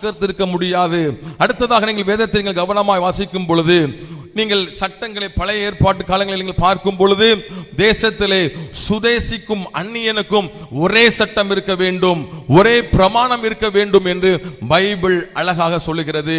கருத்து இருக்க முடியாது. அடுத்ததாக நீங்கள் வேதத்தை நீங்கள் கவனமாய் வாசிக்கும் பொழுது நீங்கள் சட்டங்களை பழைய ஏற்பாட்டு காலங்களில் நீங்கள் பார்க்கும் பொழுது தேசத்திலே சுதேசிக்கும் அந்நியனுக்கும் ஒரே சட்டம் இருக்க வேண்டும், ஒரே பிரமாணம் இருக்க வேண்டும் என்று பைபிள் அழகாக சொல்லுகிறது.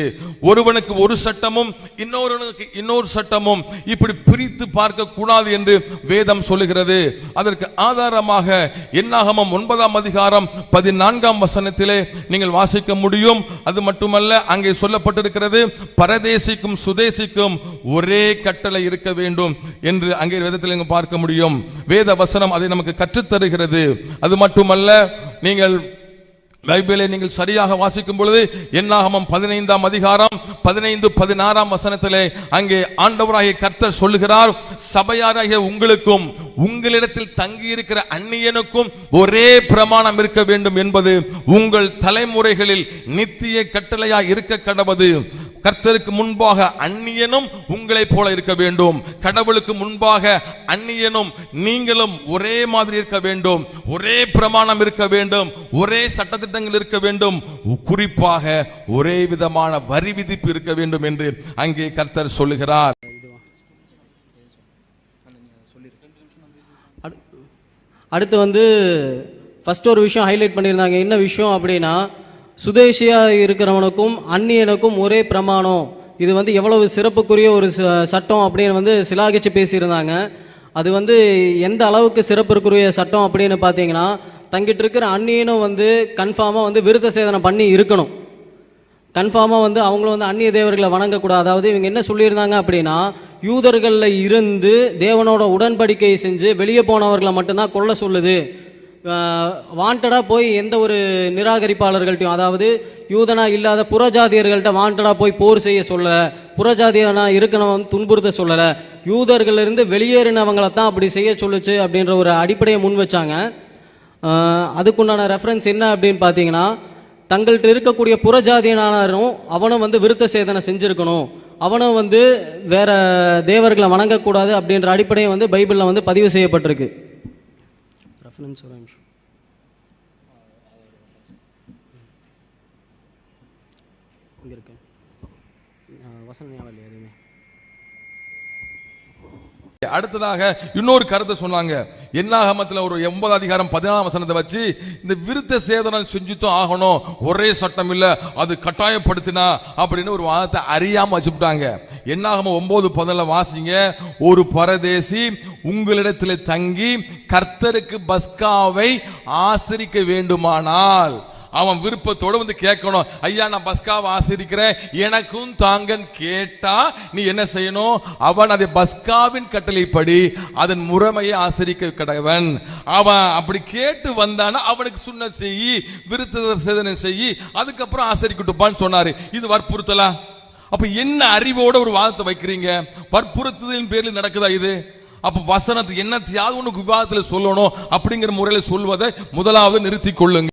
ஒருவனுக்கு ஒரு சட்டமும் இன்னொருவனுக்கு இன்னொரு சட்டமும் இப்படி பிரித்து பார்க்க கூடாது என்று வேதம் சொல்லுகிறது. அதற்கு ஆதாரமாக என்னாகமம் 9ஆம் அதிகாரம் 14ஆம் வசனத்திலே நீங்கள் வாசிக்க முடியும். அது மட்டுமல்ல, அங்கே சொல்லப்பட்டிருக்கிறது பரதேசிக்கும் சுதேசிக்கும் ஒரே கட்டளை இருக்க வேண்டும் என்று அங்கே வேதத்தில் பார்க்க முடியும். வேத வசனம் அதை நமக்கு கற்றுத்தருகிறது. அது மட்டுமல்ல, நீங்கள் பைபிளை நீங்கள் சரியாக வாசிக்கும் பொழுது என்னாகமம் 15ஆம் அதிகாரம் 15-16ஆம் வசனத்திலே அங்கே ஆண்டவராகிய கர்த்தர் சொல்லுகிறார், சபையாராகிய உங்களுக்கும் உங்களிடத்தில் தங்கி இருக்கிற அந்நியனுக்கும் ஒரே பிரமாணம் இருக்க வேண்டும் என்பது உங்கள் தலைமுறைகளில் நித்திய கட்டளையாய் இருக்க கடவது. கர்த்தருக்கு முன்பாக அந்நியனும் உங்களைப் போல இருக்க வேண்டும், கடவுளுக்கு முன்பாக அந்நியனும் நீங்களும் ஒரே மாதிரி இருக்க வேண்டும், ஒரே பிரமாணம் இருக்க வேண்டும், ஒரே சட்டத்திட்டங்கள் இருக்க வேண்டும், குறிப்பாக ஒரே விதமான வரி விதிப்பு இருக்க வேண்டும் என்று அங்கே கர்த்தர் சொல்லுகிறார். அடுத்து ஃபர்ஸ்ட் ஒரு விஷயம் ஹைலைட் பண்ணியிருந்தாங்க. என்ன விஷயம் அப்படின்னா, சுதேசியா இருக்கிறவனுக்கும் அந்நியனுக்கும் ஒரே பிரமாணம். இது எவ்வளவு சிறப்புக்குரிய ஒரு சட்டம் அப்படின்னு சிலாகிச்சு பேசியிருந்தாங்க. அது எந்த அளவுக்கு சிறப்புக்குரிய சட்டம் அப்படின்னு பார்த்தீங்கன்னா, தங்கிட்டு இருக்கிற அந்நியனும் கன்ஃபார்மாக விருத்த சேதனம் பண்ணி இருக்கணும். கன்ஃபார்மாக அவங்களும் அந்நிய தேவர்களை வணங்கக்கூடாது. அதாவது இவங்க என்ன சொல்லியிருந்தாங்க அப்படின்னா, யூதர்களில் இருந்து தேவனோட உடன்படிக்கை செஞ்சு வெளியே போனவர்களை மட்டும்தான் கொல்ல சொல்லுது. வாண்டடாக போய் எந்த ஒரு நிராகரிப்பாளர்கள்ட்டையும், அதாவது யூதனா இல்லாத புறஜாதியர்கள்ட்ட வாண்டடாக போய் போர் செய்ய சொல்லலை, புறஜாதியனா இருக்கணும் துன்புறுத்த சொல்லலை, யூதர்களிலிருந்து வெளியேறினவங்களை தான் அப்படி செய்ய சொல்லுச்சு அப்படின்ற ஒரு அடிப்படையை முன் வச்சாங்க. அதுக்குண்டான ரெஃபரன்ஸ் என்ன அப்படின்னு பார்த்தீங்கன்னா, தங்கள்கிட்ட இருக்கக்கூடிய புறஜாதியனாரும் அவனும் விருத்த சேதனை செஞ்சுருக்கணும், அவனும் வேற தேவர்களை வணங்கக்கூடாது அப்படின்ற அடிப்படையை பைபிளில் பதிவு செய்யப்பட்டிருக்கு. ரெஃபரன்ஸ் ஒரு நிமிஷம். இங்கே இருக்கு வசனம் ஞாபகம் இல்லையா எதுவுமே. அடுத்ததாக இன்னொரு கருத்தை சொன்னாங்க. என்னாகமத்தில் ஒரு 9 அதிகாரம் 14ஆம் வசனத்தை வச்சு இந்த விருத்த சேதனம் செஞ்சுதான் ஆகணும், ஒரே சட்டம் இல்ல, அது கட்டாயப்படுத்தினா அப்படின்னு ஒரு வாதத்தை அறியாம வச்சுட்டாங்க. என்னாகமம் 9:10 வாசிங்க. ஒரு பரதேசி உங்களிடத்தில் தங்கி கர்த்தருக்கு பஸ்காவை ஆசரிக்க வேண்டுமானால் அவன் விருப்பத்தோடு கேட்கணும், ஐயா நான் பஸ்காவை ஆசரிக்கிறேன் எனக்கும் தாங்கன்னு கேட்டா நீ என்ன செய்யணும், அவன் அதை பஸ்காவின் கட்டளைப்படி அதன் முறைமையை ஆசரிக்க கடவன். அவன் அப்படி கேட்டு வந்தானா அவனுக்கு சுன்னத் செய்யி விருத்த சேதனை செய்யி அதுக்கப்புறம் ஆசரிக்கட்டுப்பான்னு சொன்னாரு. இது வற்புறுத்தலா? அப்ப என்ன அறிவோட ஒரு வாதத்தை வைக்கிறீங்க? வற்புறுத்தலின் பேரில் நடக்குதா இது? அப்ப வசனத்துக்கு என்னத்தையாவது உனக்கு விவாதத்தில் சொல்லணும் அப்படிங்கிற முறையில் சொல்வதை முதலாவது நிறுத்திக் கொள்ளுங்க.